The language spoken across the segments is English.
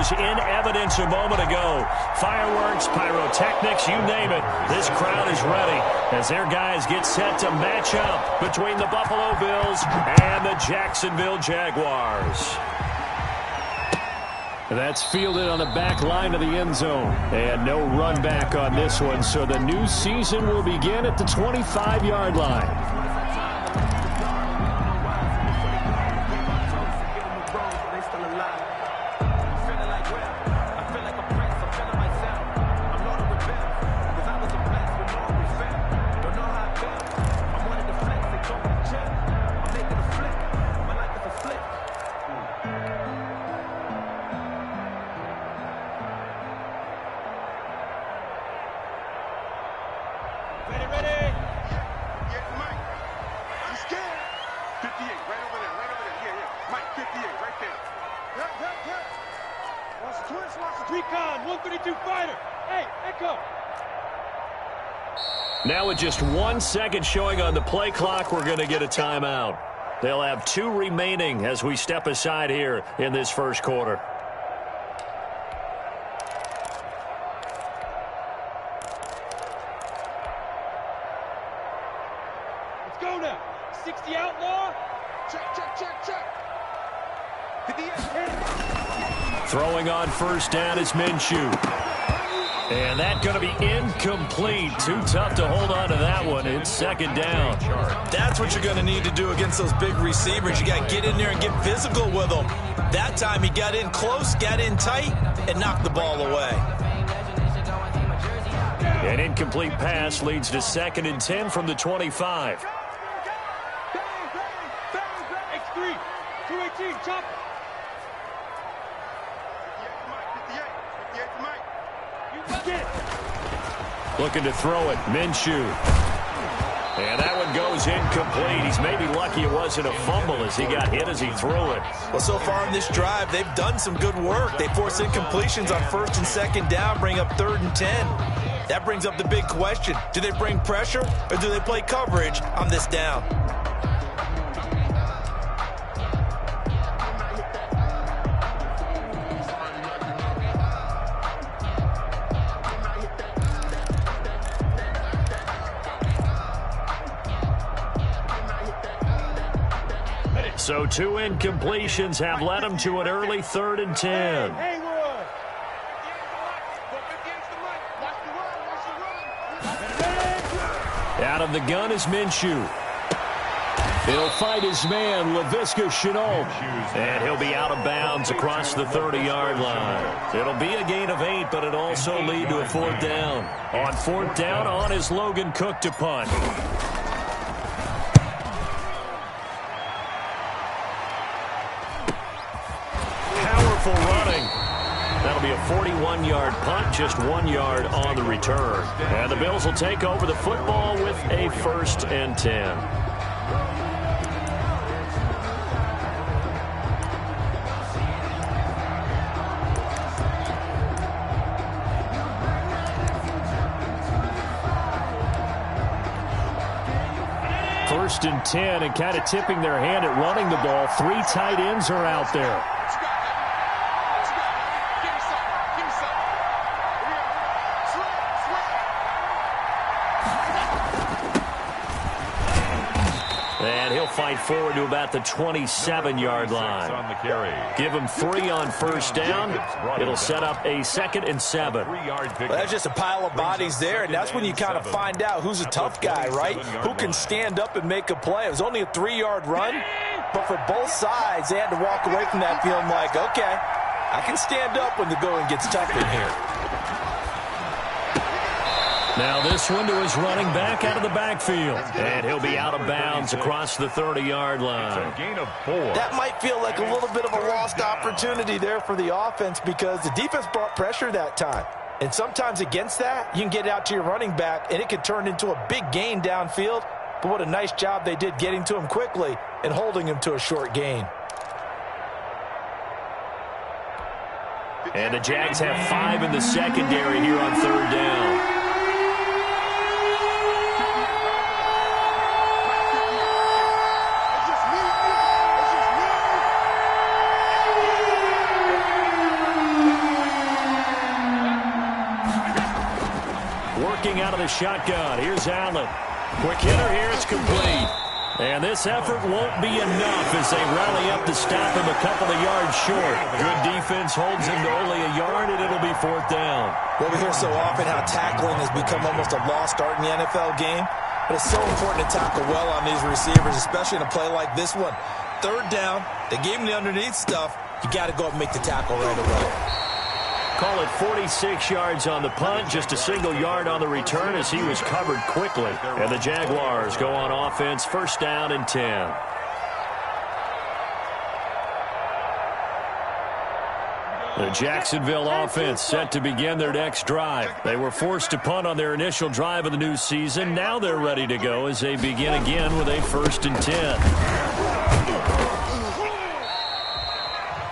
was in evidence a moment ago. Fireworks, pyrotechnics, you name it. This crowd is ready as their guys get set to match up between the Buffalo Bills and the Jacksonville Jaguars. That's fielded on the back line of the end zone. And no run back on this one, so the new season will begin at the 25-yard line. Now with just 1 second showing on the play clock, we're going to get a timeout. They'll have 2 remaining as we step aside here in this first quarter. Let's go now. 60 outlaw. Check, check, check, check. Throwing on first down is Minshew. And that's going to be incomplete. Too tough to hold on to that one. It's second down. That's what you're going to need to do against those big receivers. You got to get in there and get physical with them. That time he got in close, got in tight, and knocked the ball away. An incomplete pass leads to 2nd and 10 from the 25. X3, 218, chop. Looking to throw it, Minshew. And that one goes incomplete. He's maybe lucky it wasn't a fumble as he got hit as he threw it. Well, so far in this drive, they've done some good work. They force incompletions on 1st and 2nd down, bring up 3rd and 10. That brings up the big question. Do they bring pressure or do they play coverage on this down? So 2 incompletions have led him to an early 3rd and 10. Out of the gun is Minshew. He'll fight his man, Laviska Shenault. And he'll be out of bounds across the 30-yard line. It'll be a gain of 8, but it'll also lead to a 4th down. On 4th down, on is Logan Cook to punt. Running. That'll be a 41-yard punt, just 1 yard on the return. And the Bills will take over the football with a 1st and 10. First and 10, and kind of tipping their hand at running the ball. 3 tight ends are out there. Fight forward to about the 27-yard line. Give him 3 on first down. It'll set up a 2nd and 7. Well, that's just a pile of bodies there, and that's when you kind of find out who's a tough guy, right? Who can stand up and make a play. It was only a 3-yard run, but for both sides, they had to walk away from that feeling like, okay, I can stand up when the going gets tough in here. Now this one to his running back out of the backfield. And he'll be out of bounds across the 30-yard line. Gain of 4. That might feel like a little bit of a lost opportunity there for the offense because the defense brought pressure that time. And sometimes against that, you can get out to your running back, and it could turn into a big gain downfield. But what a nice job they did getting to him quickly and holding him to a short gain. And the Jags have 5 in the secondary here on 3rd down. looking out of the shotgun. Here's Allen. Quick hitter here. It's complete. And this effort won't be enough as they rally up to stop him a couple of yards short. Good defense holds him to only a yard, and it'll be 4th down. Well, we hear so often how tackling has become almost a lost art in the NFL game. But it's so important to tackle well on these receivers, especially in a play like this one. 3rd down, they gave him the underneath stuff. You got to go up and make the tackle right away. Call it 46 yards on the punt, just a single yard on the return as he was covered quickly. And the Jaguars go on offense, 1st down and 10. The Jacksonville offense set to begin their next drive. They were forced to punt on their initial drive of the new season. Now they're ready to go as they begin again with a 1st and 10.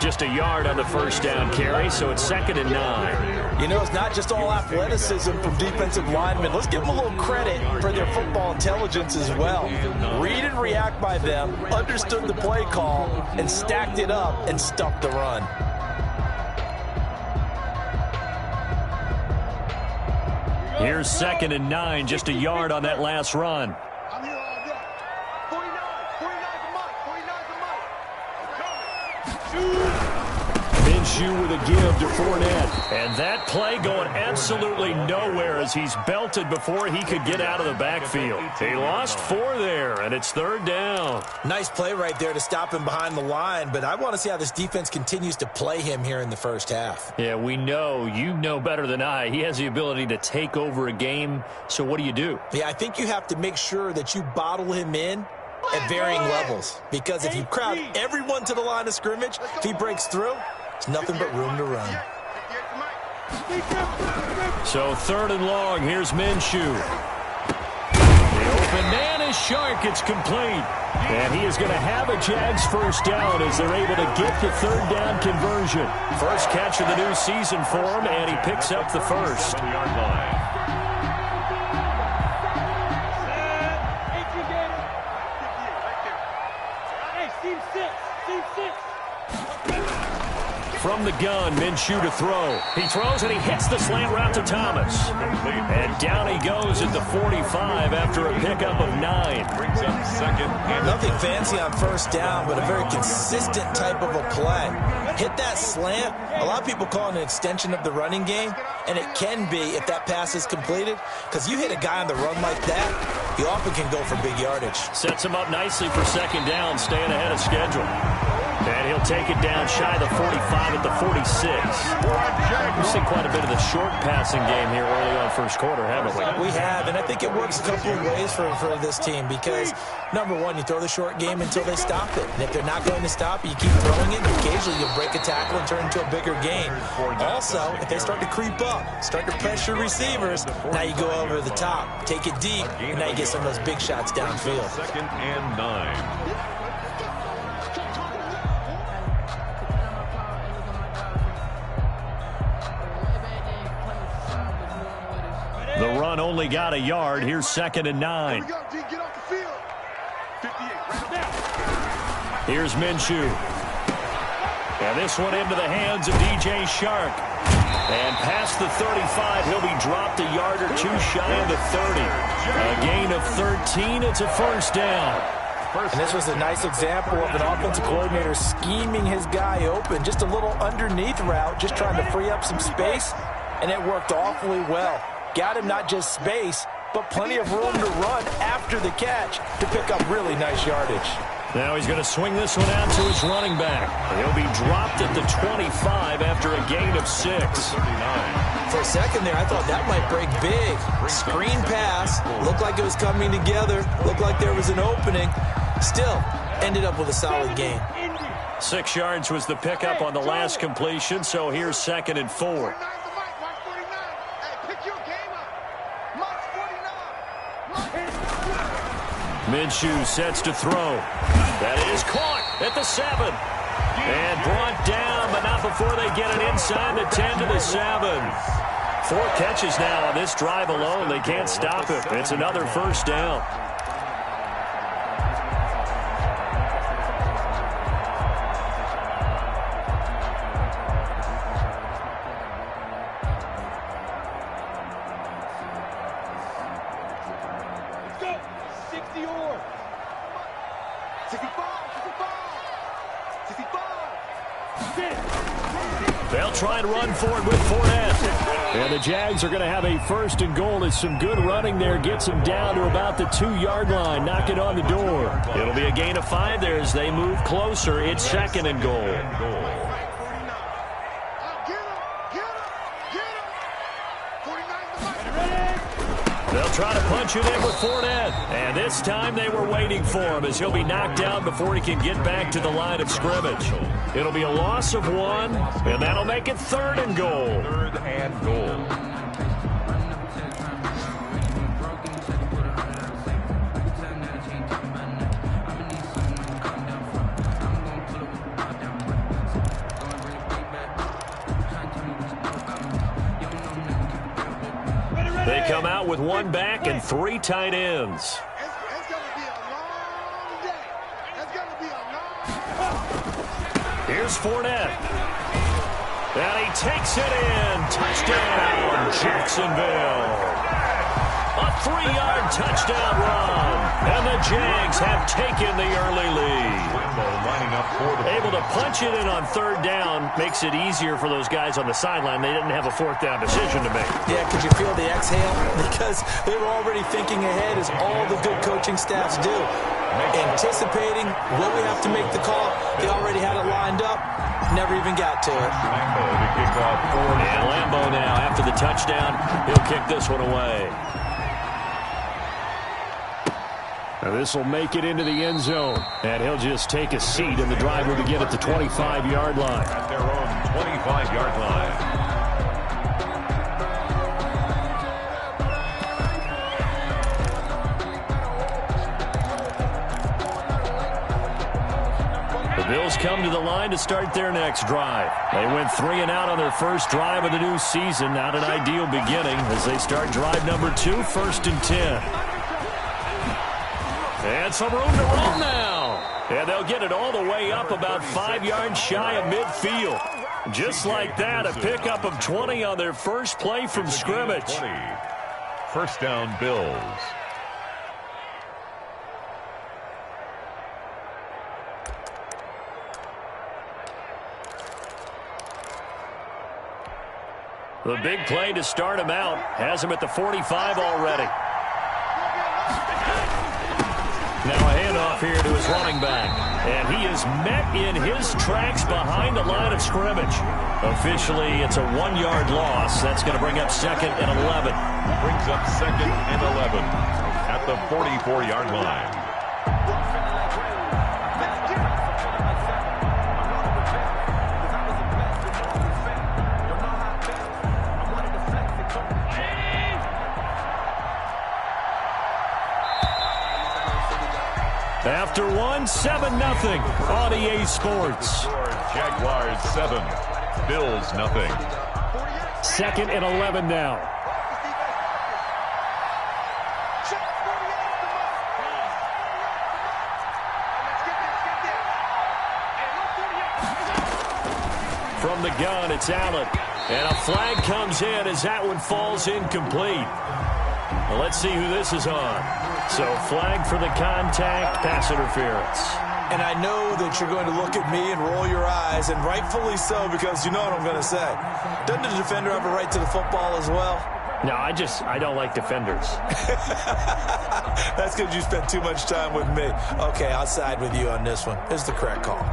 Just a yard on the 1st down carry, so it's 2nd and 9. You know, it's not just all athleticism from defensive linemen. Let's give them a little credit for their football intelligence as well. Read and react by them, understood the play call, and stacked it up and stuffed the run. Here's 2nd and 9, just a yard on that last run. Minshew with a give to Fournette. And that play going absolutely nowhere as he's belted before he could get out of the backfield. He lost 4 there, and it's 3rd down. Nice play right there to stop him behind the line, but I want to see how this defense continues to play him here in the 1st half. Yeah, we know. You know better than I. He has the ability to take over a game, so what do? Yeah, I think you have to make sure that you bottle him in at varying levels, because if you crowd everyone to the line of scrimmage, if he breaks through, it's nothing but room to run. So 3rd and long, here's Minshew. The open man is Shark. It's complete. And he is going to have a Jags 1st down as they're able to get the 3rd down conversion. First catch of the new season for him, and he picks up the 1st. From the gun, Minshew to throw. He throws and he hits the slant route to Thomas. And down he goes at the 45 after a pickup of 9. Brings up 2nd. Nothing fancy on 1st down, but a very consistent type of a play. Hit that slant. A lot of people call it an extension of the running game, and it can be if that pass is completed, because you hit a guy on the run like that, he often can go for big yardage. Sets him up nicely for 2nd down, staying ahead of schedule. And he'll take it down shy of the 45 at the 46. We've seen quite a bit of the short passing game here early on 1st quarter, haven't we? We have, and I think it works a couple of ways for this team because, number one, you throw the short game until they stop it. And if they're not going to stop it, you keep throwing it, and occasionally you'll break a tackle and turn it into a bigger game. Also, if they start to creep up, start to pressure receivers, now you go over the top, take it deep, and now you get some of those big shots downfield. 2nd and 9. The run only got a yard. Here's 2nd and 9. Here's Minshew. And this one into the hands of DJ Shark. And past the 35, he'll be dropped a yard or 2 shy of the 30. A gain of 13. It's a 1st down. And this was a nice example of an offensive coordinator scheming his guy open. Just a little underneath route, just trying to free up some space. And it worked awfully well. Got him not just space, but plenty of room to run after the catch to pick up really nice yardage. Now he's going to swing this one out to his running back. He'll be dropped at the 25 after a gain of 6. For a second there, I thought that might break big. Screen pass, looked like it was coming together, looked like there was an opening. Still, ended up with a solid gain. 6 yards was the pickup on the last completion, so here's 2nd and 4. Minshew sets to throw. That is caught at the 7. And brought down, but not before they get it inside the 10 to the 7. 4 catches now on this drive alone. They can't stop it. It's another 1st down. They'll try and run for it with Fournette. And the Jags are going to have a first and goal as some good running there gets them down to about the 2-yard line. Knock it on the door. It'll be a gain of 5 there as they move closer. It's second and goal. They'll try to punch it in with Fournette. And this time they were waiting for him as he'll be knocked down before he can get back to the line of scrimmage. It'll be a loss of 1, and that'll make it third and goal. Third and goal. They come out with 1 back and 3 tight ends. It's going to be a long day. It's going to be a long Here's Fournette. And he takes it in. Touchdown, Jacksonville. A 3-yard touchdown run. And the Jags have taken the early lead. Lining up for the Able to punch it in on third down makes it easier for those guys on the sideline. They didn't have a fourth down decision to make. Yeah, could you feel the exhale? Because they were already thinking ahead, as all the good coaching staffs do. Anticipating, will we have to make the call? They already had it lined up. Never even got to it. Lambo to kick off for And Lambo now, after the touchdown, he'll kick this one away. Now this will make it into the end zone. And he'll just take a seat, and the drive will begin at the 25-yard line. at their own 25-yard line. The Bills come to the line to start their next drive. They went 3 and out on their first drive of the new season. Not an ideal beginning as they start drive number 2, first and 10. And some room to roll now. And they'll get it all the way up about 5 yards shy of midfield. Just like that, a pickup of 20 on their first play from scrimmage. 20. First down, Bills. The big play to start him out has him at the 45 already. Now a handoff here to his running back. And he is met in his tracks behind the line of scrimmage. Officially, it's a 1-yard loss. That's going to bring up second and 11. Brings up second and 11 at the 44-yard line. After 1, 7-0 on EA Sports. Jaguars 7, Bills nothing. Second and 11 now. From the gun, it's Allen. And a flag comes in as that one falls incomplete. Well, let's see who this is on. So flag for the contact, pass interference. And I know that you're going to look at me and roll your eyes, and rightfully so, because you know what I'm going to say. Doesn't the defender have a right to the football as well? No, I don't like defenders. That's because you spent too much time with me. Okay, I'll side with you on this one. It's the correct call.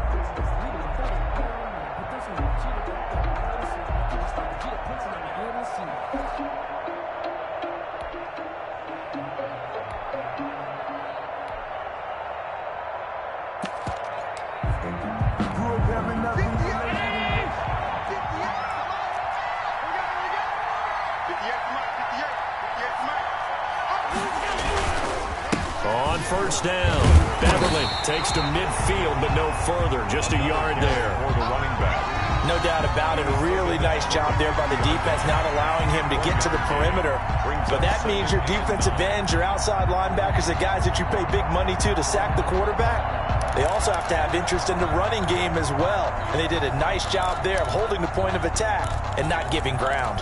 On first down, Beverly takes to midfield, but no further. Just a yard there. For the running back. No doubt about it. A really nice job there by the defense, not allowing him to get to the perimeter. But that means your defensive ends, your outside linebackers, the guys that you pay big money to sack the quarterback, they also have to have interest in the running game as well. And they did a nice job there of holding the point of attack and not giving ground.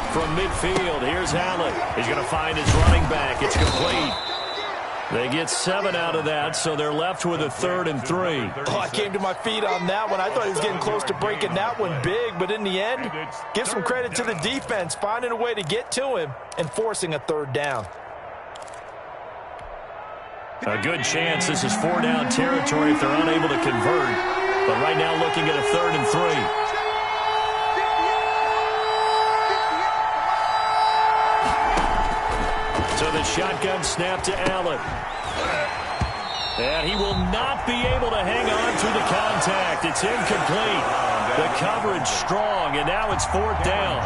From midfield, here's Allen. He's going to find his running back. It's complete. They get 7 out of that, so they're left with a 3rd and 3. Oh, I came to my feet on that one. I thought he was getting close to breaking that one big, but in the end, give some credit to the defense, finding a way to get to him and forcing a 3rd down. A good chance this is 4-down territory if they're unable to convert, but right now looking at a 3rd and 3. So the shotgun snap to Allen. And he will not be able to hang on through the contact. It's incomplete. The coverage strong, and now it's 4th down.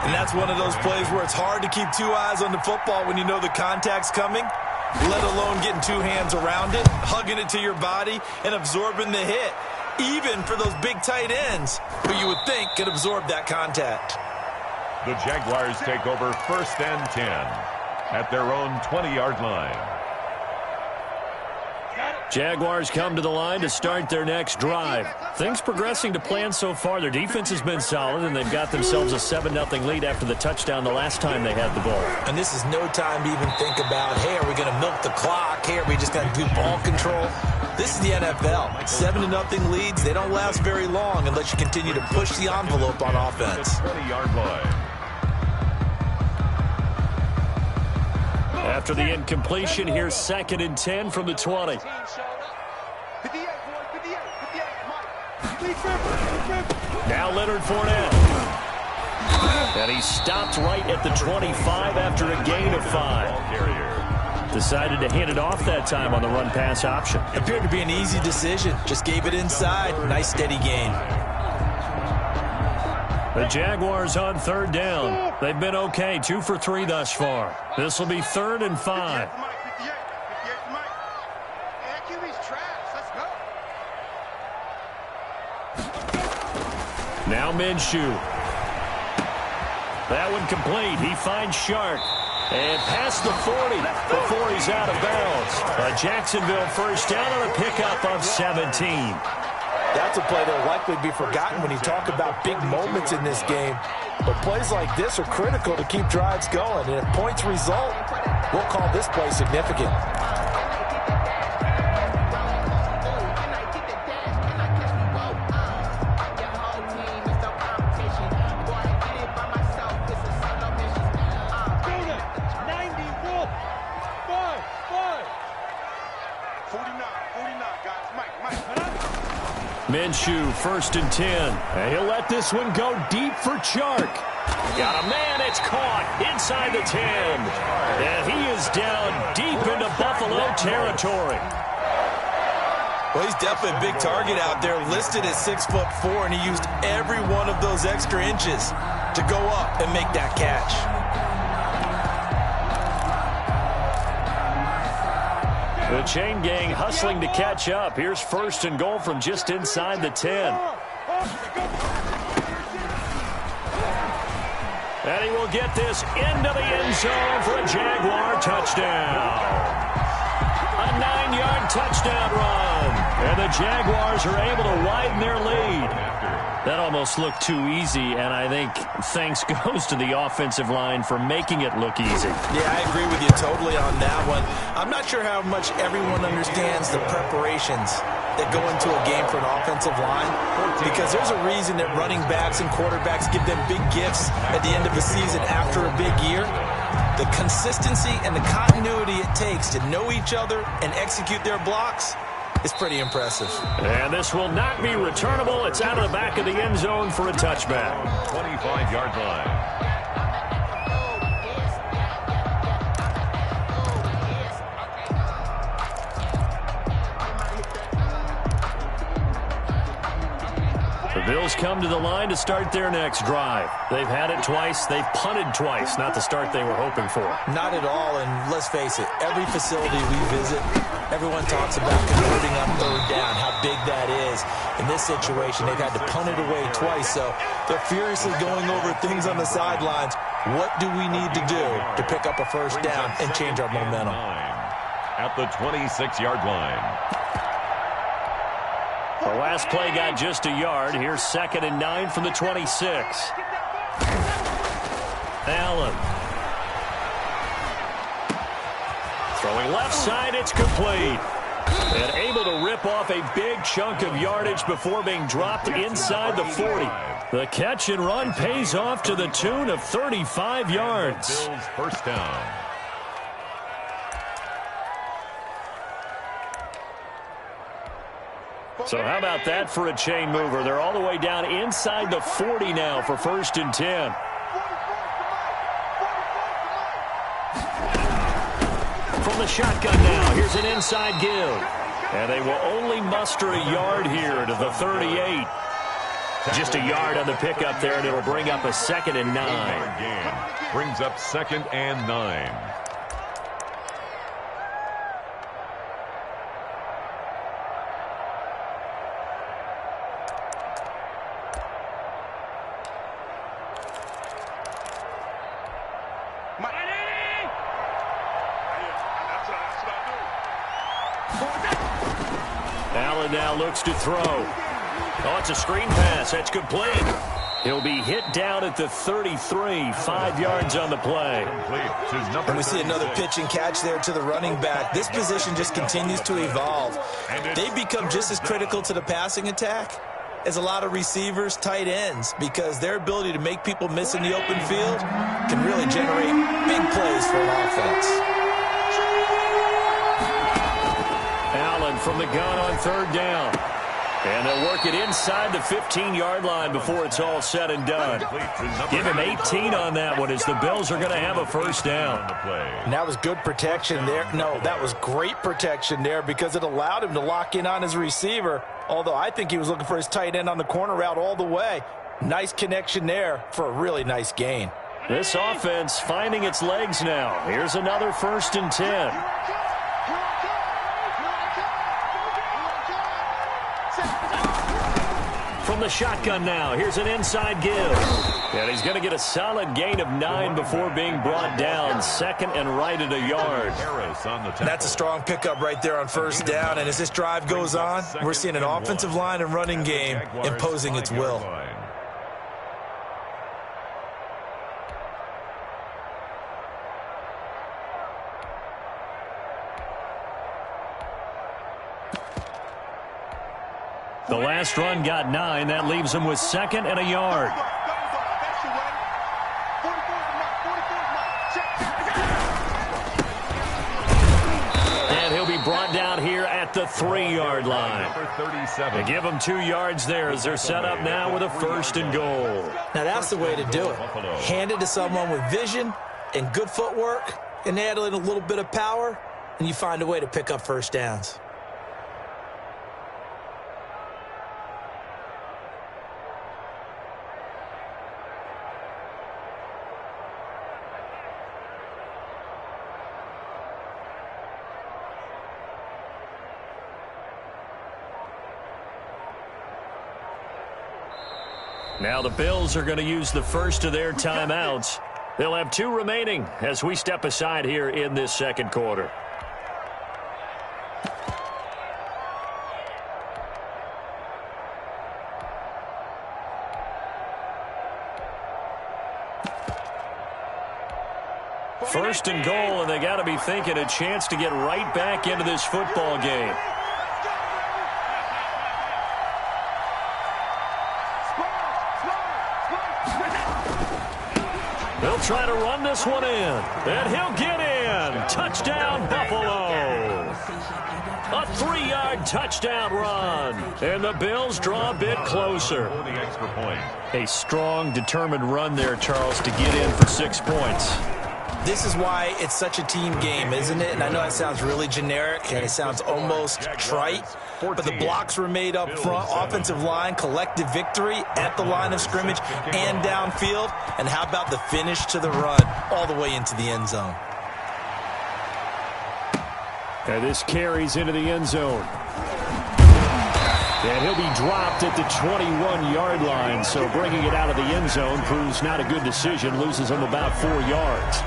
And that's one of those plays where it's hard to keep 2 eyes on the football when you know the contact's coming, let alone getting 2 hands around it, hugging it to your body, and absorbing the hit, even for those big tight ends who you would think could absorb that contact. The Jaguars take over 1st and 10 at their own 20-yard line. Jaguars come to the line to start their next drive. Things progressing to plan so far. Their defense has been solid, and they've got themselves a 7-0 lead after the touchdown the last time they had the ball. And this is no time to even think about, hey, are we going to milk the clock? Hey, are we just going to do ball control? This is the NFL. 7-0 leads, they don't last very long unless you continue to push the envelope on offense. 20-yard line. After the incompletion, here's 2nd and 10 from the 20. Now Leonard Fournette. And he stopped right at the 25 after a gain of 5. Decided to hand it off that time on the run-pass option. Appeared to be an easy decision. Just gave it inside. Nice steady gain. The Jaguars on 3rd down. They've been okay, 2 for 3 thus far. This will be 3rd and 5. Now Minshew. That one complete. He finds Shark. And past the 40 before he's out of bounds. A Jacksonville 1st down on a pickup of 17. That's a play that will likely be forgotten when you talk about big moments in this game. But plays like this are critical to keep drives going. And if points result, we'll call this play significant. Minshew, 1st and 10. And he'll let this one go deep for Chark. Got a man, it's caught inside the 10. And he is down deep into Buffalo territory. Well, he's definitely a big target out there, listed at 6'4", and he used every one of those extra inches to go up and make that catch. The chain gang hustling to catch up. Here's 1st and goal from just inside the 10. And he will get this into the end zone for a Jaguar touchdown. A 9-yard touchdown run. And the Jaguars are able to widen their lead. That almost looked too easy, and I think thanks goes to the offensive line for making it look easy. Yeah, I agree with you totally on that one. I'm not sure how much everyone understands the preparations that go into a game for an offensive line, because there's a reason that running backs and quarterbacks give them big gifts at the end of the season after a big year. The consistency and the continuity it takes to know each other and execute their blocks is pretty impressive. And this will not be returnable. It's out of the back of the end zone for a touchback. 25-yard line. The Bills come to the line to start their next drive. They've had it twice. They've punted twice. Not the start they were hoping for. Not at all, and let's face it, every facility we visit, everyone talks about converting on 3rd down, how big that is. In this situation, they've had to punt it away twice, so they're furiously going over things on the sidelines. What do we need to do to pick up a 1st down and change our momentum? At the 26-yard line. The last play got just a yard. Here's 2nd and 9 from the 26. Allen. Throwing left side, it's complete. And able to rip off a big chunk of yardage before being dropped inside the 40. The catch and run pays off to the tune of 35 yards. Bills first down. So how about that for a chain mover? They're all the way down inside the 40 now for 1st and 10. From the shotgun now, here's an inside give. And they will only muster a yard here to the 38. Just a yard on the pickup there, and it'll bring up a 2nd and 9. Brings up 2nd and 9. Allen now looks to throw. Oh, it's a screen pass. That's complete. He'll be hit down at the 33, 5 yards on the play. And we see another pitch and catch there to the running back. This position just continues to evolve. They become just as critical to the passing attack as a lot of receivers, tight ends, because their ability to make people miss in the open field can really generate big plays for an offense. Allen from the gun on 3rd down. And they'll work it inside the 15-yard line before it's all said and done. Give him 18 on that one as the Bills are going to have a 1st down. And that was good protection there. No, that was great protection there because it allowed him to lock in on his receiver, although I think he was looking for his tight end on the corner route all the way. Nice connection there for a really nice gain. This offense finding its legs now. Here's another 1st and 10. From the shotgun now, here's an inside give. And he's going to get a solid gain of 9 before being brought down. 2nd and right at a yard. That's a strong pickup right there on 1st down. And as this drive goes on, we're seeing an offensive line and running game imposing its will. The last run got 9. That leaves him with 2nd and a yard. And he'll be brought down here at the 3-yard line. They give him 2 yards there as they're set up now with a 1st and goal. Now that's the way to do it. Hand it to someone with vision and good footwork and add in a little bit of power, and you find a way to pick up 1st downs. Now the Bills are going to use the first of their timeouts. They'll have 2 remaining as we step aside here in this 2nd quarter. First and goal, and they got to be thinking a chance to get right back into this football game. They'll try to run this one in, and he'll get in. Touchdown, Buffalo. A 3-yard touchdown run, and the Bills draw a bit closer. A strong, determined run there, Charles, to get in for 6 points. This is why it's such a team game, isn't it? And I know that sounds really generic, and it sounds almost trite, but the blocks were made up front, offensive line, collective victory at the line of scrimmage and downfield. And how about the finish to the run all the way into the end zone? And this carries into the end zone. And he'll be dropped at the 21-yard line, so bringing it out of the end zone proves not a good decision, loses him about 4 yards.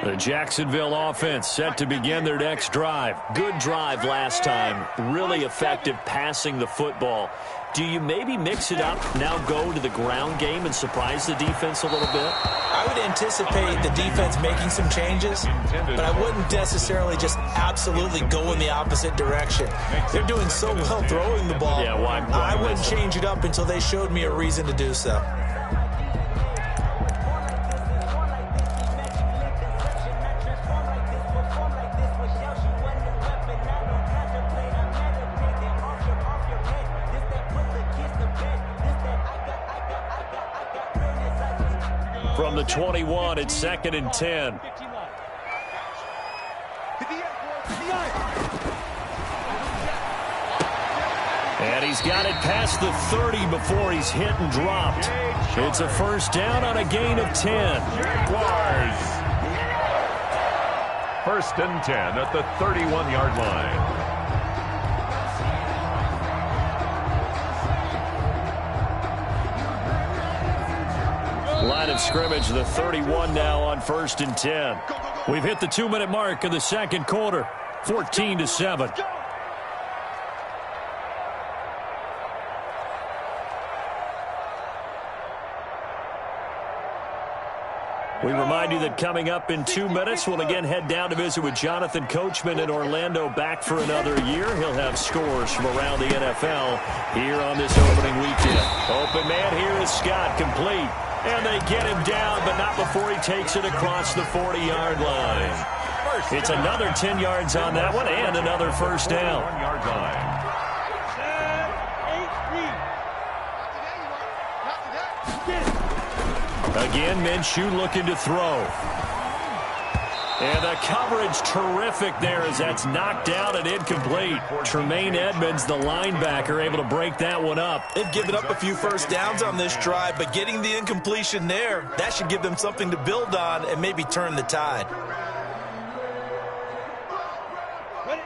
The Jacksonville offense set to begin their next drive. Good drive last time. Really effective passing the football. Do you maybe mix it up, now go to the ground game and surprise the defense a little bit? I would anticipate the defense making some changes, but I wouldn't necessarily just absolutely go in the opposite direction. They're doing so well throwing the ball. Yeah, why I wouldn't change it up until they showed me a reason to do so. From the 21, it's 2nd and 10. And he's got it past the 30 before he's hit and dropped. It's a first down on a gain of 10. Jaguars. 1st and 10 at the 31-yard line. Line of scrimmage, the 31 now on 1st and 10. We've hit the 2-minute mark of the second quarter, 14-7. We remind you that coming up in 2 minutes, we'll again head down to visit with Jonathan Coachman in Orlando, back for another year. He'll have scores from around the NFL here on this opening weekend. Open man here is Scott, complete. And they get him down, but not before he takes it across the 40-yard line. It's another 10 yards on that one and another first down. 1-yard line. Again, Minshew looking to throw. And the coverage terrific there as that's knocked down and incomplete. Tremaine Edmonds, the linebacker, able to break that one up. They've given up a few first downs on this drive, but getting the incompletion there, that should give them something to build on and maybe turn the tide.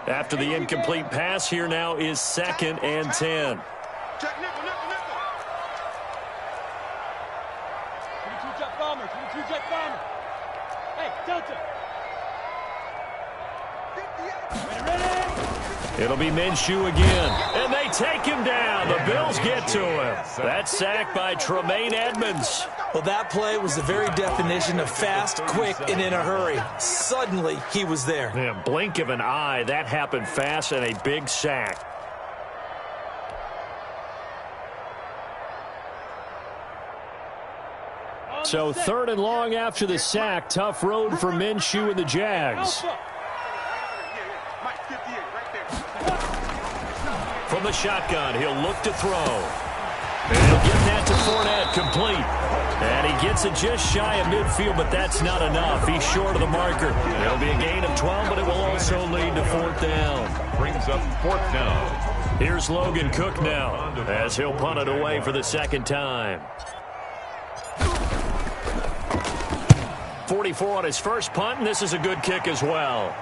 After the incomplete pass, here now is 2nd and 10. It'll be Minshew again, and they take him down. The Bills get to him. That sack by Tremaine Edmonds. Well, that play was the very definition of fast, quick, and in a hurry. Suddenly, he was there. Yeah, blink of an eye, that happened fast, and a big sack. So 3rd and long after the sack. Tough road for Minshew and the Jags. From the shotgun, he'll look to throw. And he'll get that to Fournette, complete. And he gets it just shy of midfield, but that's not enough. He's short of the marker. It'll be a gain of 12, but it will also lead to 4th down. Brings up 4th down. Here's Logan Cook now, as he'll punt it away for the second time. 44 on his first punt, and this is a good kick as well.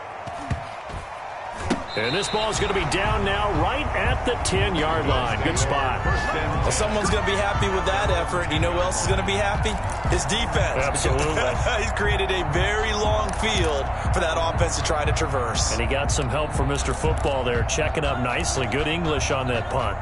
And this ball is going to be down now right at the 10-yard line. Good spot. Well, someone's going to be happy with that effort. You know who else is going to be happy? His defense. Absolutely. He's created a very long field for that offense to try to traverse. And he got some help from Mr. Football there, checking up nicely. Good English on that punt.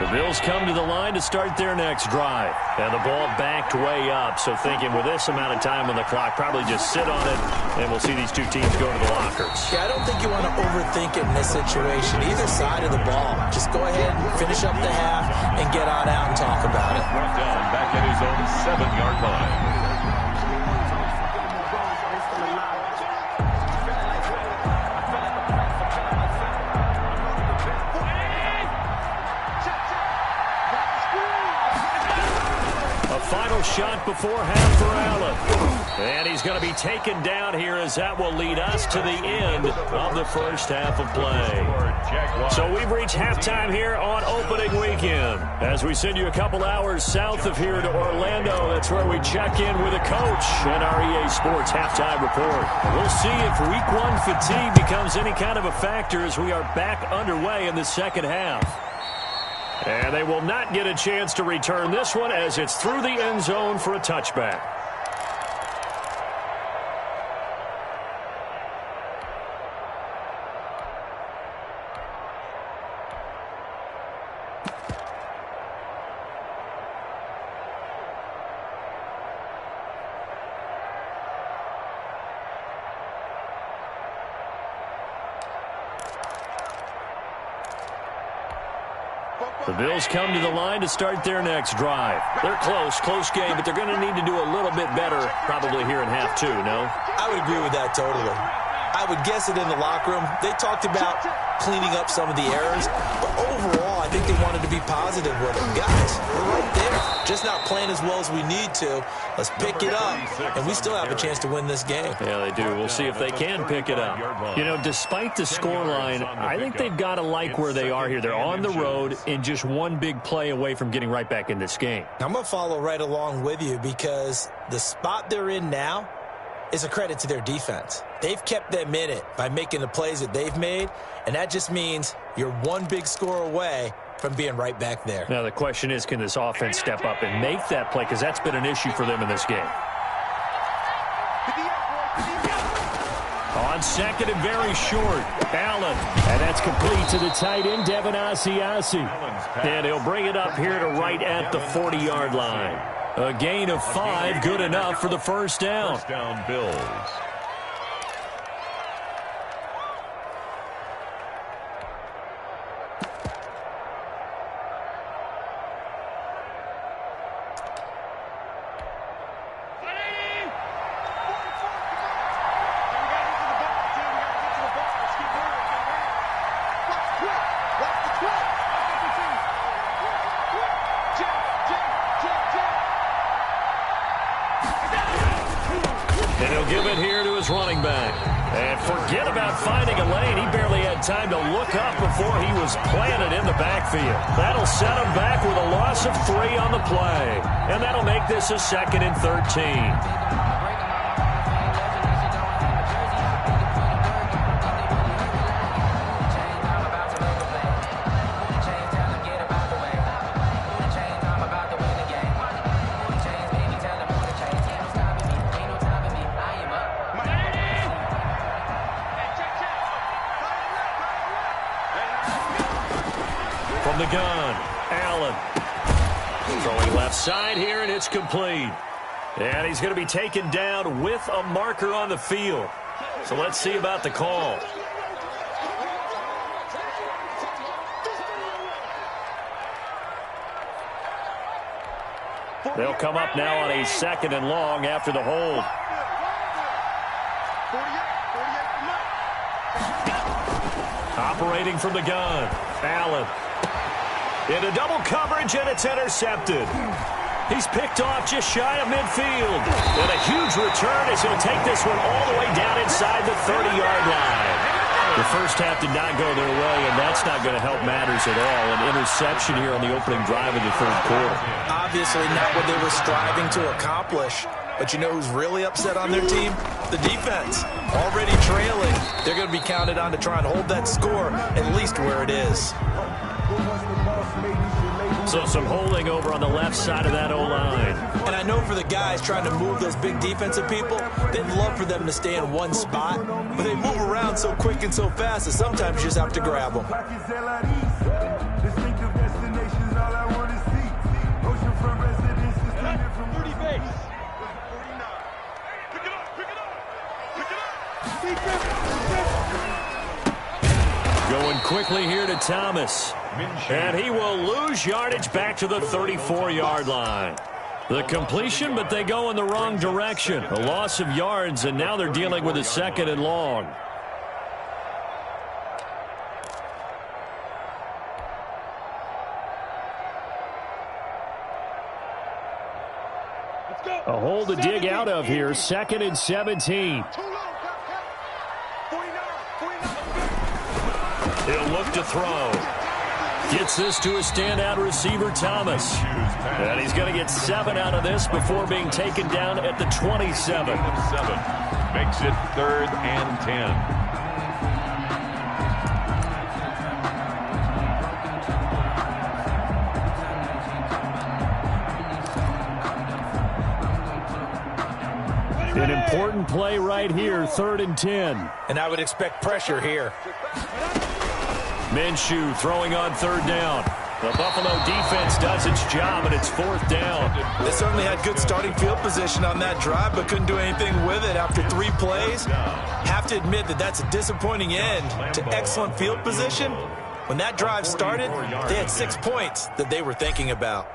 The Bills come to the line to start their next drive. And the ball backed way up, so thinking with this amount of time on the clock, probably just sit on it, and we'll see these two teams go to the lockers. Yeah, I don't think you want to overthink it in this situation. Either side of the ball. Just go ahead and finish up the half and get on out and talk about it. Down back at his own 7-yard line. Final shot before half for Allen. And he's going to be taken down here as that will lead us to the end of the first half of play. So we've reached halftime here on opening weekend. As we send you a couple hours south of here to Orlando, that's where we check in with a coach and our EA Sports halftime report. We'll see if week 1 fatigue becomes any kind of a factor as we are back underway in the second half. And they will not get a chance to return this one as it's through the end zone for a touchback. The Bills come to the line to start their next drive. They're close game, but they're going to need to do a little bit better probably here in half two, no? I would agree with that totally. I would guess it in the locker room. They talked about cleaning up some of the errors, but overall, I think they wanted to be positive with it. Guys, we're right there. Just not playing as well as we need to. Let's pick it up, and we still have a chance to win this game. Yeah, they do. We'll see if they can pick it up. You know, despite the scoreline, I think they've got to like where they are here. They're on the road and just one big play away from getting right back in this game. I'm going to follow right along with you because the spot they're in now is a credit to their defense. They've kept them in it by making the plays that they've made, and that just means you're one big score away from being right back there. Now, the question is, can this offense step up and make that play? Because that's been an issue for them in this game. On second and very short, Allen. And that's complete to the tight end, Devin Asiasi. And he'll bring it up here to right at the 40-yard line. A gain of 5, good enough for the first down. First down, Bills. And he'll give it here to his running back. And forget about finding a lane. He barely had time to look up before he was planted in the backfield. That'll set him back with a loss of 3 on the play. And that'll make this a 2nd and 13. From the gun, Allen. Throwing left side here, and it's complete. And he's going to be taken down with a marker on the field. So let's see about the call. They'll come up now on a 2nd and long after the hold. Operating from the gun, Allen. Into double coverage, and it's intercepted. He's picked off just shy of midfield. And a huge return as he'll take this one all the way down inside the 30-yard line. The first half did not go their way, and that's not going to help matters at all. An interception here on the opening drive of the third quarter. Obviously not what they were striving to accomplish. But you know who's really upset on their team? The defense. Already trailing. They're going to be counted on to try and hold that score at least where it is. So some holding over on the left side of that O-line. And I know for the guys trying to move those big defensive people, they'd love for them to stay in one spot, but they move around so quick and so fast that sometimes you just have to grab them. Going quickly here to Thomas. And he will lose yardage back to the 34-yard line. The completion, but they go in the wrong direction. A loss of yards, and now they're dealing with a 2nd and long. A hole to dig out of here. 2nd and 17. He'll look to throw. Gets this to a standout receiver, Thomas. And he's going to get 7 out of this before being taken down at the 27. Makes it 3rd and 10. An important play right here, 3rd and 10. And I would expect pressure here. Minshew throwing on 3rd down. The Buffalo defense does its job, and it's 4th down. They certainly had good starting field position on that drive, but couldn't do anything with it after 3 plays. Have to admit that that's a disappointing end to excellent field position, When that drive started, they had 6 points that they were thinking about.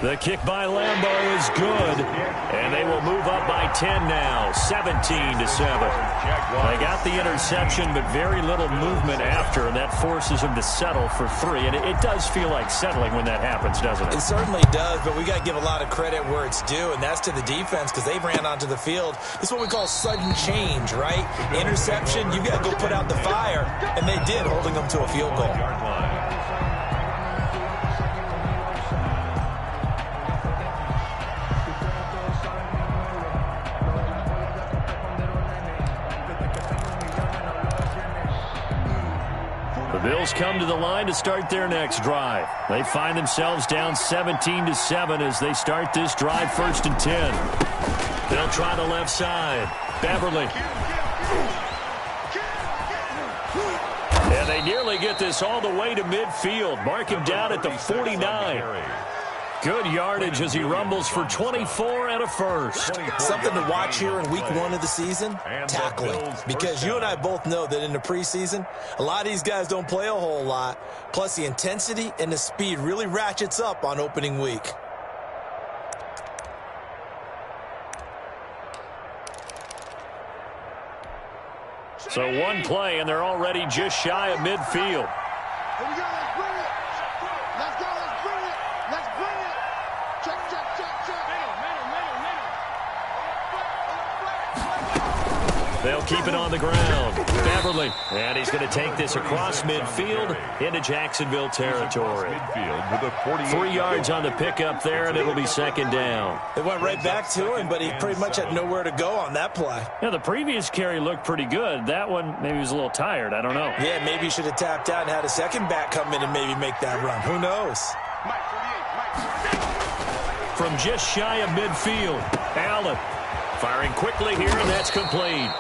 The kick by Lambeau is good, and they will move up by 10 now, 17-7. They got the interception, but very little movement after, and that forces them to settle for 3. And it does feel like settling when that happens, doesn't it? It certainly does, but we got to give a lot of credit where it's due, and that's to the defense because they ran onto the field. This is what we call sudden change, right? Interception, you got to go put out the fire, and they did, holding them to a field goal. Bills come to the line to start their next drive. They find themselves down 17-7 as they start this drive, 1st and 10. They'll try the left side. Beverly. And they nearly get this all the way to midfield. Mark him down at the 49. Good yardage as he rumbles for 24 and a first. Something to watch here in week 1 of the season, tackling. Because you and I both know that in the preseason, a lot of these guys don't play a whole lot. Plus the intensity and the speed really ratchets up on opening week. So one play and they're already just shy of midfield. Here we go, let's bring it. Let's go, let's bring it. Let's bring it. Check, check, check, check. They'll keep it on the ground. Beverly. And he's going to take this across midfield into Jacksonville territory. 3 yards on the pickup there, and it'll be 2nd down. They went right back to him, but he pretty much had nowhere to go on that play. Yeah, the previous carry looked pretty good. That one, maybe he was a little tired. I don't know. Yeah, maybe he should have tapped out and had a second back come in and maybe make that run. Who knows? From just shy of midfield, Allen firing quickly here, and that's complete.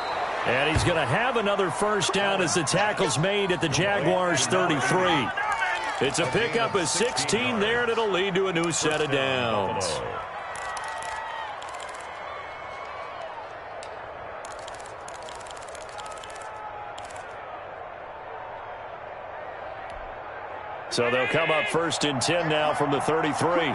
And he's going to have another first down as the tackle's made at the Jaguars' 33. It's a pickup of 16 there, and it'll lead to a new set of downs. So they'll come up 1st and 10 now from the 33.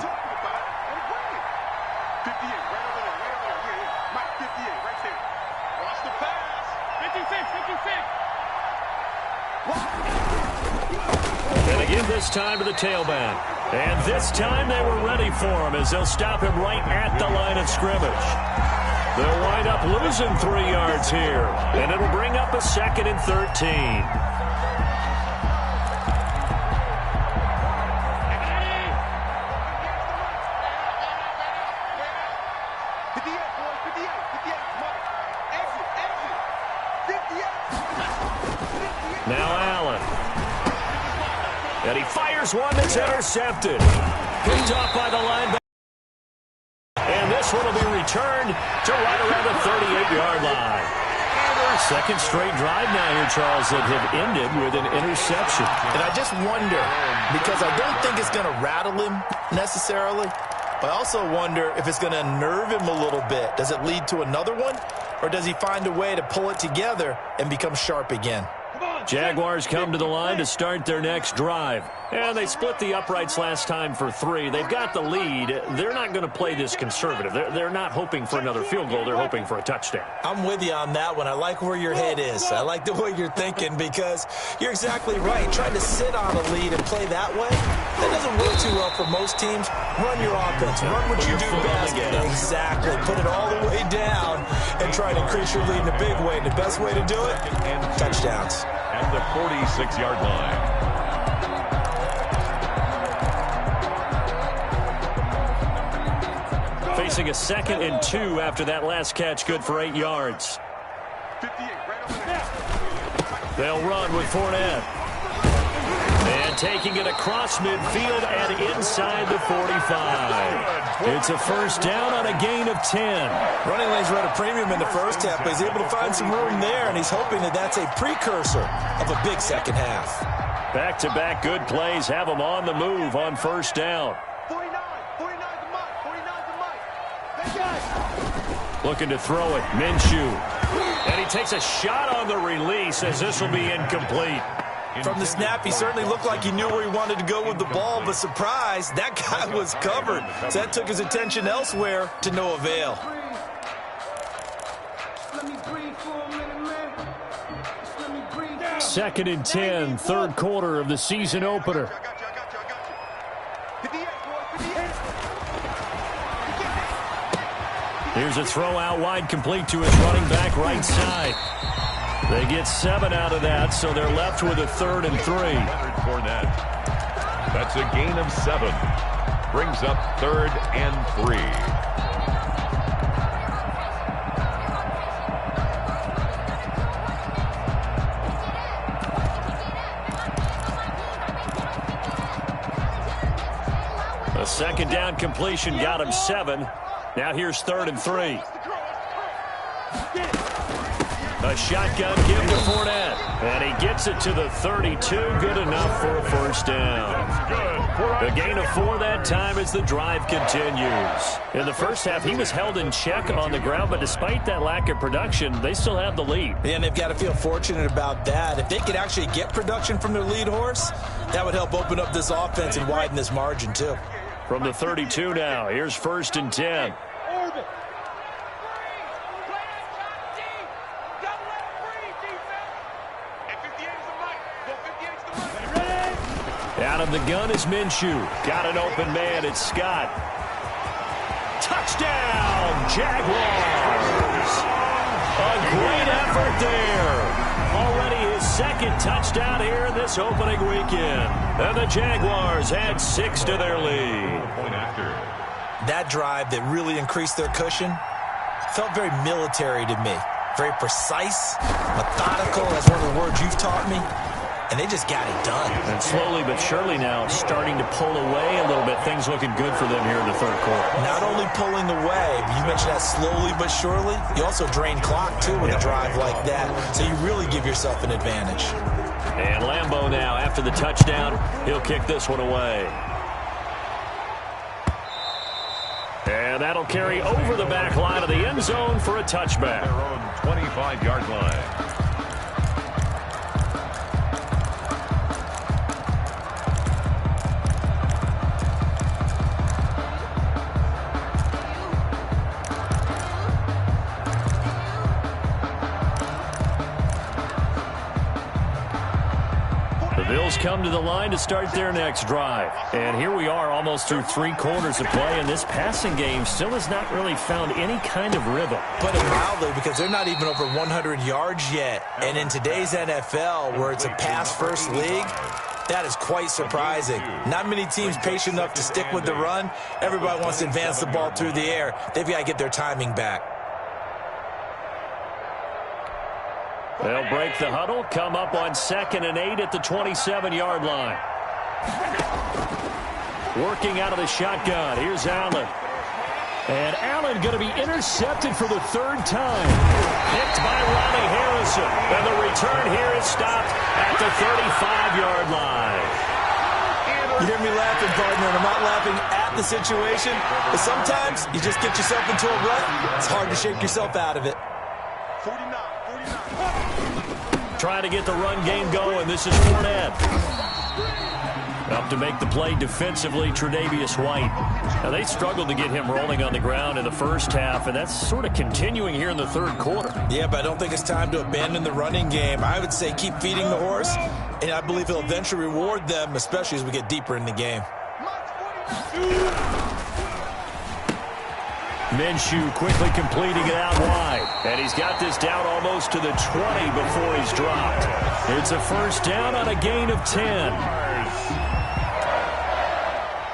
And again this time to the tailback. And this time they were ready for him as they'll stop him right at the line of scrimmage. They'll wind up losing 3 yards here. And it'll bring up a 2nd and 13. Now Allen. And he fires one that's intercepted. Picked off by the linebacker. And this one will be returned to right around the 38-yard line. Second straight drive now here, Charles, that have ended with an interception. And I just wonder, because I don't think it's going to rattle him necessarily, but I also wonder if it's going to unnerve him a little bit. Does it lead to another one, or does he find a way to pull it together and become sharp again? Jaguars come to the line to start their next drive. And they split the uprights last time for 3. They've got the lead. They're not going to play this conservative. They're not hoping for another field goal. They're hoping for a touchdown. I'm with you on that one. I like where your head is. I like the way you're thinking because you're exactly right. Trying to sit on a lead and play that way, that doesn't work too well for most teams. Run your offense. Run what you do best. Exactly. Put it all the way down and try to increase your lead in a big way. And the best way to do it, touchdowns. And the 46-yard line. Facing a 2nd and 2 after that last catch, good for 8 yards. They'll run with Fournette. And taking it across midfield and inside the 45. It's a first down on a gain of 10. Running lanes were at a premium in the first half, but he's able to find some room there, and he's hoping that that's a precursor of a big second half. Back-to-back good plays have him on the move on first down. 49 to Mike. Looking to throw it. Minshew. And he takes a shot on the release as this will be incomplete. From the snap, he certainly looked like he knew where he wanted to go with the ball, but surprise, that guy was covered. So that took his attention elsewhere to no avail. Second and 10, third quarter of the season opener. Here's a throw out wide, complete to his running back right side. They get 7 out of that, so they're left with a 3rd and 3. That's a gain of 7. Brings up 3rd and 3. A second down completion got him 7. Now here's 3rd and 3. A shotgun give to Fournette. And he gets it to the 32. Good enough for a first down. The gain of 4 that time as the drive continues. In the first half, he was held in check on the ground, but despite that lack of production, they still have the lead. And they've got to feel fortunate about that. If they could actually get production from their lead horse, that would help open up this offense and widen this margin too. From the 32 now, here's 1st and 10. Out of the gun is Minshew. Got an open man. It's Scott. Touchdown, Jaguars. A great effort there. Already his 2nd touchdown here in this opening weekend. And the Jaguars add 6 to their lead. That drive that really increased their cushion felt very military to me. Very precise, methodical. That's one of the words you've taught me. And they just got it done. And slowly but surely now starting to pull away a little bit. Things looking good for them here in the 3rd quarter. Not only pulling away, but you mentioned that slowly but surely. You also drain clock, too, with a drive like that. So you really give yourself an advantage. And Lambeau now, after the touchdown, he'll kick this one away. And that'll carry over the back line of the end zone for a touchback. Their own 25-yard line. Come to the line to start their next drive. And here we are almost through 3 quarters of play, and this passing game still has not really found any kind of rhythm. Put it mildly, because they're not even over 100 yards yet. And in today's NFL, where it's a pass-first league, that is quite surprising. Not many teams patient enough to stick with the run. Everybody wants to advance the ball through the air. They've got to get their timing back. They'll break the huddle, come up on 2nd and 8 at the 27-yard line. Working out of the shotgun. Here's Allen. And Allen going to be intercepted for the 3rd time. Picked by Ronnie Harrison. And the return here is stopped at the 35-yard line. You hear me laughing, partner, and I'm not laughing at the situation. But sometimes you just get yourself into a rut. It's hard to shake yourself out of it. 49. Trying to get the run game going. This is Fournette. Up to make the play defensively, Tre'Davious White. Now, they struggled to get him rolling on the ground in the first half, and that's sort of continuing here in the 3rd quarter. Yeah, but I don't think it's time to abandon the running game. I would say keep feeding the horse, and I believe he'll eventually reward them, especially as we get deeper in the game. Minshew quickly completing it out wide. And he's got this down almost to the 20 before he's dropped. It's a first down on a gain of 10.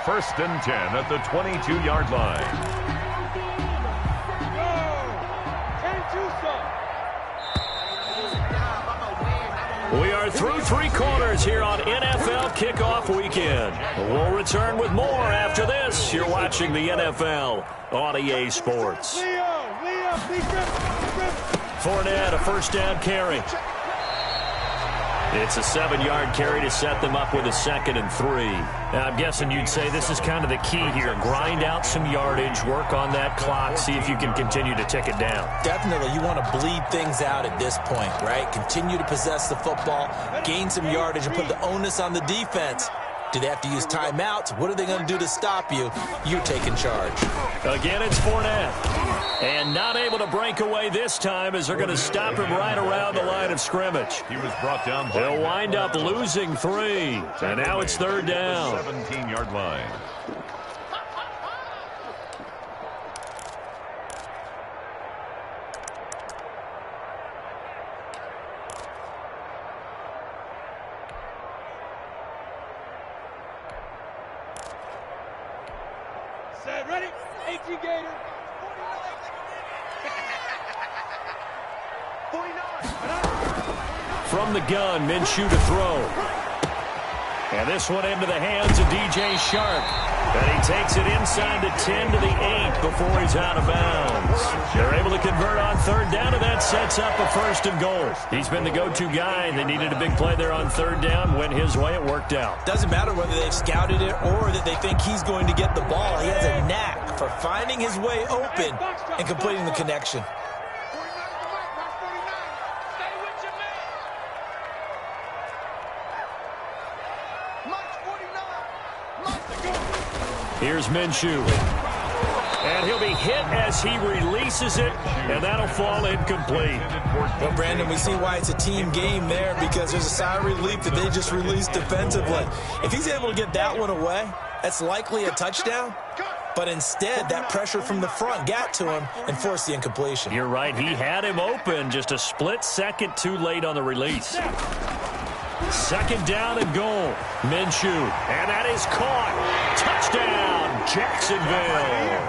1st and 10 at the 22-yard line. We are through 3 quarters here on NFL Kickoff Weekend. We'll return with more after this. You're watching the NFL on EA Sports. Fournette, a first down carry. It's a 7-yard carry to set them up with a 2nd and 3. Now, I'm guessing you'd say this is kind of the key here. Grind out some yardage, work on that clock, see if you can continue to tick it down. Definitely, you want to bleed things out at this point, right? Continue to possess the football, gain some yardage, and put the onus on the defense. Do they have to use timeouts? What are they going to do to stop you? You're taking charge. Again, it's Fournette. And not able to break away this time as they're going to stop him right around the line of scrimmage. He was brought down. They'll wind up losing 3. And now it's 3rd down. 17-yard line. Set, ready? 18 Gator. 49. From the gun, Minshew to throw. And this one into the hands of DJ Shark. And he takes it inside the 10 to the 8 before he's out of bounds. They're able to convert on 3rd down, and that sets up a 1st and goal. He's been the go-to guy. They needed a big play there on 3rd down. Went his way. It worked out. Doesn't matter whether they've scouted it or that they think he's going to get the ball. He has a knack for finding his way open and completing the connection. Here's Minshew. And he'll be hit as he releases it, and that'll fall incomplete. Well, Brandon, we see why it's a team game there, because there's a sigh of relief that they just released defensively. If he's able to get that one away, that's likely a touchdown. But instead, that pressure from the front got to him and forced the incompletion. You're right. He had him open, just a split second too late on the release. 2nd down and goal. Minshew. And that is caught. Touchdown, Jacksonville.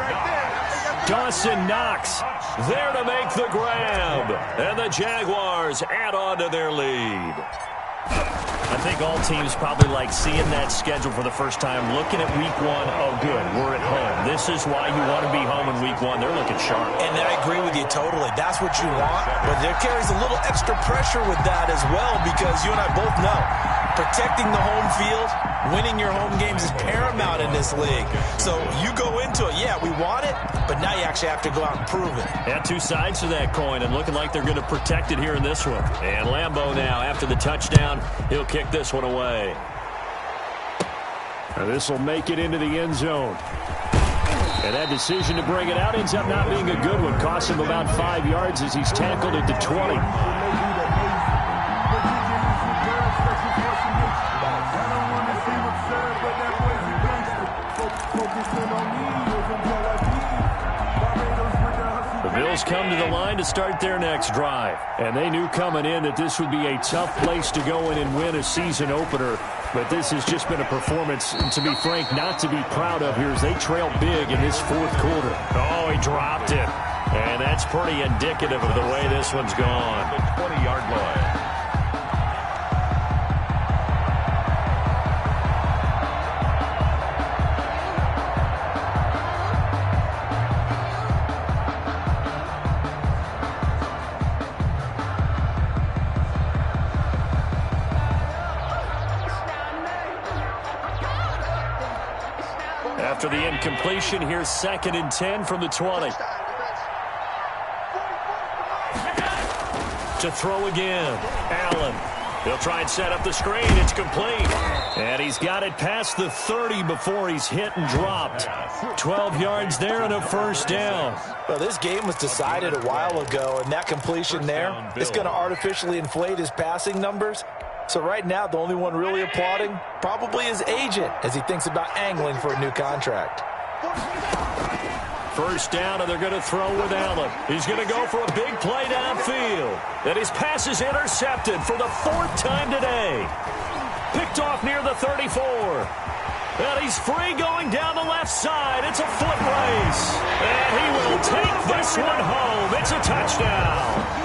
Dawson Knox there to make the grab. And the Jaguars add on to their lead. I think all teams probably like seeing that schedule for the first time, looking at week 1. Oh, good, we're at home. This is why you want to be home in week 1. They're looking sharp. And I agree with you totally. That's what you want. But there carries a little extra pressure with that as well, because you and I both know protecting the home field, winning your home games is paramount in this league. So you go into it, yeah, we want it, but now you actually have to go out and prove it. Yeah, 2 sides to that coin, and looking like they're going to protect it here in this one. And Lambeau now, after the touchdown, he'll kick this one away. This will make it into the end zone. And that decision to bring it out ends up not being a good one. Costs him about 5 yards as he's tackled at the 20. Bills come to the line to start their next drive. And they knew coming in that this would be a tough place to go in and win a season opener. But this has just been a performance, to be frank, not to be proud of here as they trail big in this 4th quarter. Oh, he dropped it. And that's pretty indicative of the way this one's gone. The 20-yard line. After the incompletion, here's 2nd and 10 from the 20. To throw again. Allen. He'll try and set up the screen. It's complete. And he's got it past the 30 before he's hit and dropped. 12 yards there and a 1st down. Well, this game was decided a while ago, and that completion there is going to artificially inflate his passing numbers. So right now, the only one really applauding probably his agent as he thinks about angling for a new contract. 1st down, and they're going to throw with Allen. He's going to go for a big play downfield. And his pass is intercepted for the 4th time today. Picked off near the 34. And he's free going down the left side. It's a foot race. And he will take this one home. It's a touchdown.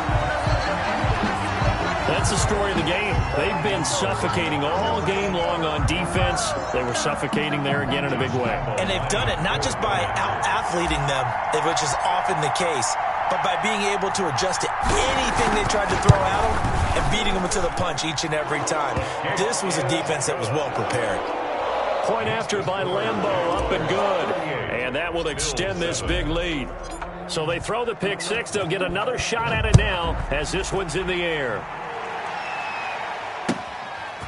That's the story of the game. They've been suffocating all game long on defense. They were suffocating there again in a big way. And they've done it not just by out-athleting them, which is often the case, but by being able to adjust to anything they tried to throw at them and beating them to the punch each and every time. This was a defense that was well prepared. Point after by Lambeau, up and good. And that will extend this big lead. So they throw the pick six. They'll get another shot at it now as this one's in the air.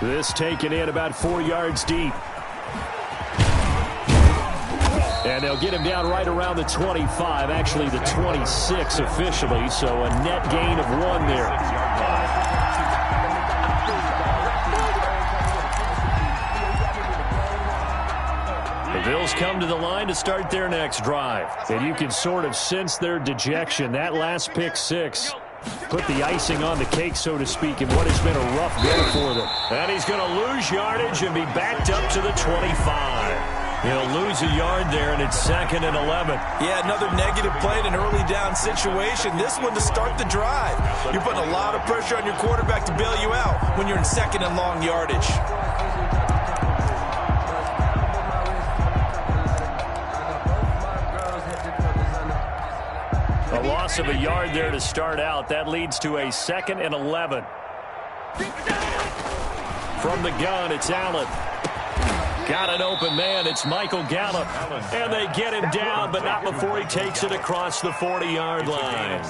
This taken in about 4 yards deep. And they'll get him down right around the 25, actually the 26 officially, so a net gain of 1 there. The Bills come to the line to start their next drive. And you can sort of sense their dejection. That last pick six put the icing on the cake, so to speak, in what has been a rough day for them. And he's going to lose yardage and be backed up to the 25. He'll lose a yard there, and it's 2nd and 11. Yeah, another negative play in an early down situation. This one to start the drive. You're putting a lot of pressure on your quarterback to bail you out when you're in 2nd and long yardage. A loss of a yard there to start out. That leads to a 2nd and 11. From the gun, it's Allen. Got an open man. It's Michael Gallup. And they get him down, but not before he takes it across the 40-yard line.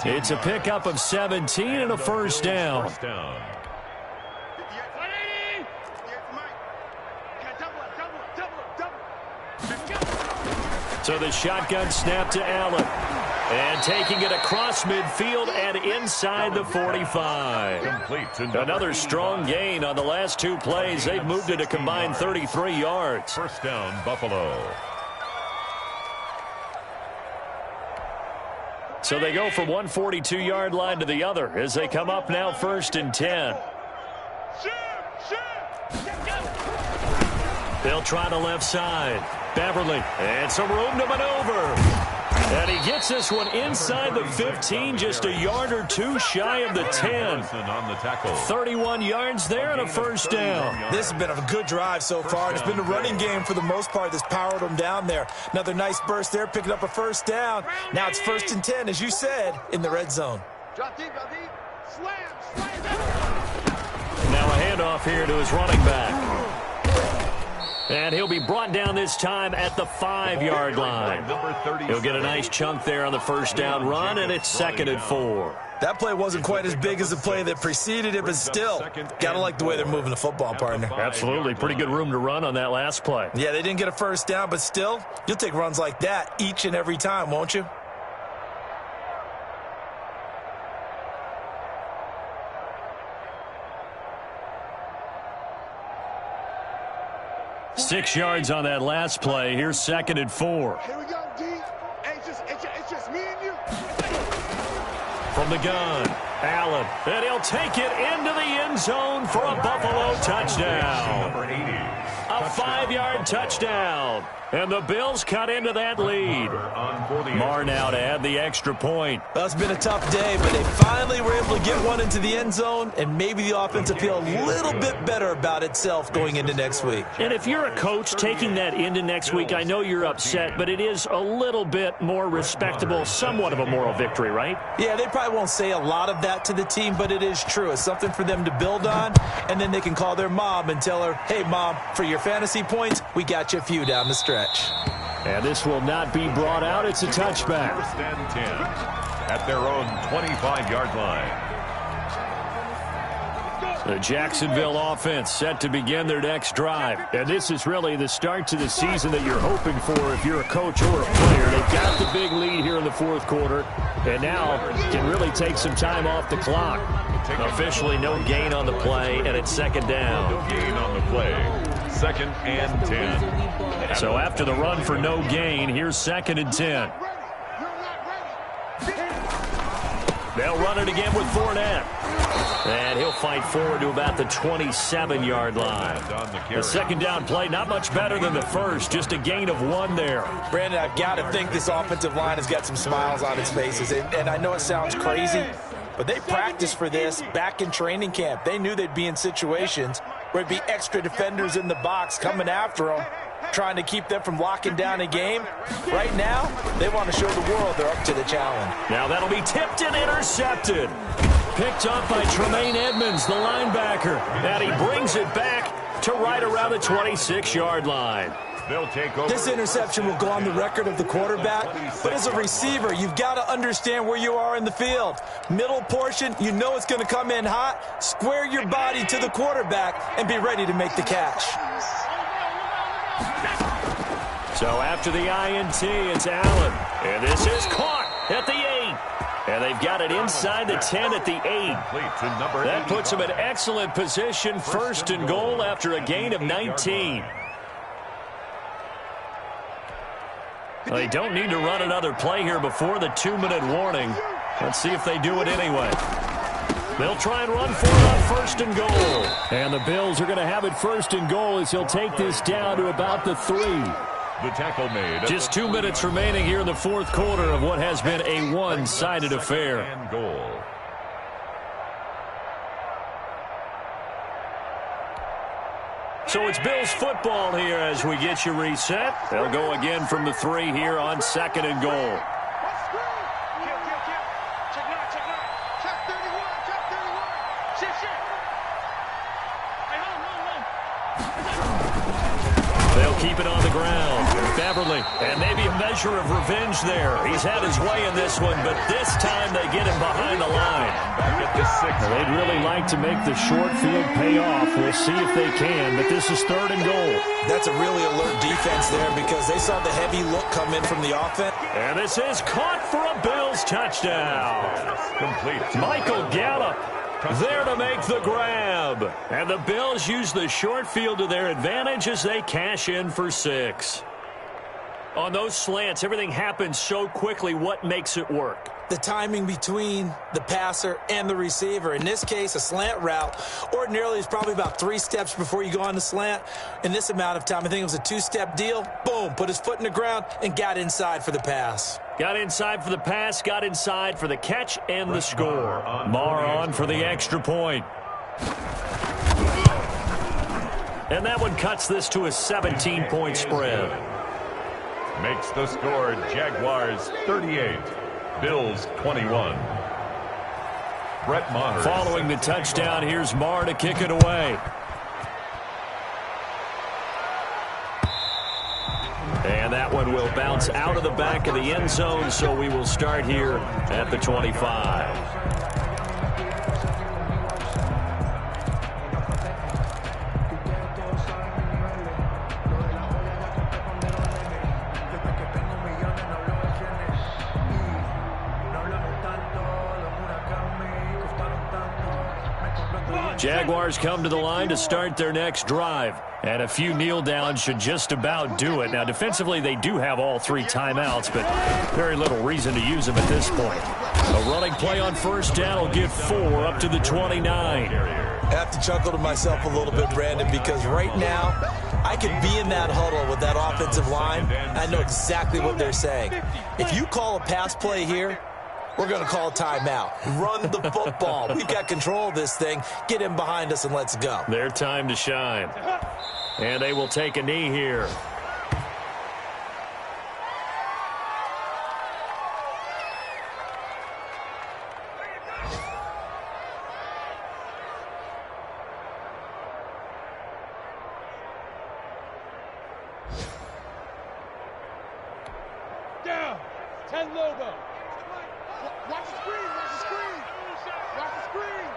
It's a pickup of 17 and a first down. So the shotgun snap to Allen. And taking it across midfield and inside the 45. Another strong gain on the last 2 plays. They've moved it a combined 33 yards. First down, Buffalo. So they go from one 42-yard line to the other as they come up now 1st and 10. They'll try the left side. Beverly, and some room to maneuver. And he gets this one inside the 15, just a yard or 2 shy of the 10. 31 yards there and a first down. This has been a good drive so far. It's been a running game for the most part that's powered them down there. Another nice burst there, picking up a first down. Now it's 1st and 10, as you said, in the red zone. Now a handoff here to his running back. And he'll be brought down this time at the 5-yard line. He'll get a nice chunk there on the first down run, and it's 2nd and 4. That play wasn't quite as big as the play that preceded it, but still, gotta like the way they're moving the football, partner. Absolutely. Pretty good room to run on that last play. Yeah, they didn't get a first down, but still, you'll take runs like that each and every time, won't you? Six yards on that last play. Here's 2nd and 4. Here we go, D. Hey, it's just me and you. From the gun, Allen. And he'll take it into the end zone for a Buffalo touchdown. A 5-yard touchdown. And the Bills cut into that lead. Marr now to add the extra point. Well, it's been a tough day, but they finally were able to get one into the end zone, and maybe the offense will feel a little bit better about itself going into next week. And if you're a coach taking that into next week, I know you're upset, but it is a little bit more respectable, somewhat of a moral victory, right? Yeah, they probably won't say a lot of that to the team, but it is true. It's something for them to build on, and then they can call their mom and tell her, hey, Mom, for your fantasy points, we got you a few down the stretch. And this will not be brought out. It's a touchback. 1st and 10 at their own 25-yard line. The Jacksonville offense set to begin their next drive. And this is really the start to the season that you're hoping for if you're a coach or a player. They've got the big lead here in the 4th quarter, and now can really take some time off the clock. Officially no gain on the play, and it's 2nd down. No gain on the play. 2nd and 10. So after the run for no gain, here's 2nd and 10. They'll run it again with Fournette. And he'll fight forward to about the 27-yard line. The 2nd down play, not much better than the first, just a gain of 1 there. Brandon, I've got to think this offensive line has got some smiles on its faces. And I know it sounds crazy, but they practiced for this back in training camp. They knew they'd be in situations where it'd be extra defenders in the box coming after them, trying to keep them from locking down a game. Right now, they want to show the world they're up to the challenge. Now that'll be tipped and intercepted. Picked up by Tremaine Edmonds, the linebacker. And he brings it back to right around the 26-yard line. They'll take over. This interception will go on the record of the quarterback, but as a receiver, you've got to understand where you are in the field. Middle portion, you know it's going to come in hot. Square your body to the quarterback and be ready to make the catch. So after the INT, it's Allen. And this is caught at the 8. And they've got it inside the 10 at the 8. That puts them in excellent position, first and goal after a gain of 19. They don't need to run another play here before the 2-minute warning. Let's see if they do it anyway. They'll try and run for it on first and goal. And the Bills are going to have it first and goal as he'll take this down to about the 3. The tackle made. Just 2 minutes remaining here in the fourth quarter of what has been a one-sided affair. And goal. So it's Bills football here as we get you reset. They'll go again from the 3 here on second and goal. Check 31. They'll keep it on the ground. Beverly, and maybe a measure of revenge there. He's had his way in this one, but this time they get him behind the line. They'd really like to make the short field pay off. We'll see if they can, but this is third and goal. That's a really alert defense there because they saw the heavy look come in from the offense. And this is caught for a Bills touchdown. Complete. Michael Gallup there to make the grab. And the Bills use the short field to their advantage as they cash in for 6. On those slants, everything happens so quickly. What makes it work? The timing between the passer and the receiver. In this case, a slant route ordinarily is probably about 3 steps before you go on the slant. In this amount of time, I think it was a 2-step deal. Boom, put his foot in the ground and got inside for the pass. Got inside for the pass, got inside for the catch and the score. Marr on for the extra point. And that one cuts this to a 17-point spread. Makes the score Jaguars 38, Bills 21. Brett Maher. Following the touchdown, here's Marr to kick it away. And that one will bounce out of the back of the end zone, so we will start here at the 25. Jaguars come to the line to start their next drive. And a few kneel downs should just about do it. Now, defensively, they do have all 3 timeouts, but very little reason to use them at this point. A running play on first down will give 4 up to the 29. I have to chuckle to myself a little bit, Brandon, because right now I could be in that huddle with that offensive line. I know exactly what they're saying. If you call a pass play here, we're going to call a timeout. Run the football. We've got control of this thing. Get him behind us and let's go. Their time to shine. And they will take a knee here. Down. 10 logo. Watch the screen, watch the screen. Watch the screen.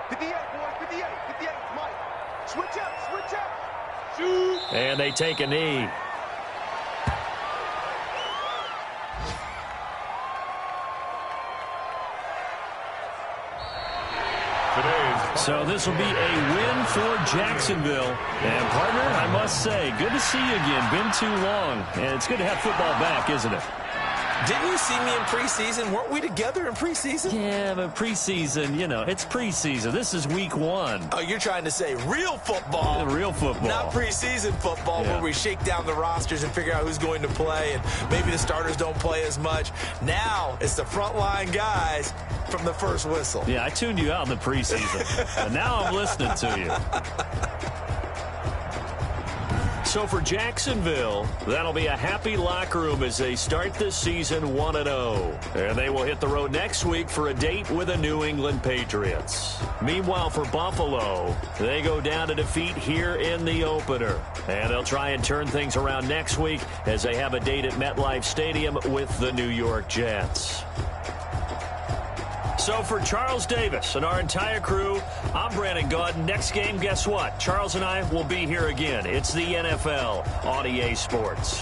58, boys, 58, 58, Mike. Switch up, switch up. Shoot. And they take a knee. So this will be a win for Jacksonville. And, partner, I must say, good to see you again. Been too long. And it's good to have football back, isn't it? Didn't you see me in preseason? Weren't we together in preseason? Yeah, but preseason, you know, it's preseason. This is week 1. Oh, you're trying to say real football. Real football. Not preseason football where we shake down the rosters and figure out who's going to play, and maybe the starters don't play as much. Now it's the frontline guys from the first whistle. Yeah, I tuned you out in the preseason, and now I'm listening to you. So for Jacksonville, that'll be a happy locker room as they start this season 1-0. And they will hit the road next week for a date with the New England Patriots. Meanwhile, for Buffalo, they go down to defeat here in the opener. And they'll try and turn things around next week as they have a date at MetLife Stadium with the New York Jets. So for Charles Davis and our entire crew, I'm Brandon Gaudin. Next game, guess what? Charles and I will be here again. It's the NFL on EA Sports.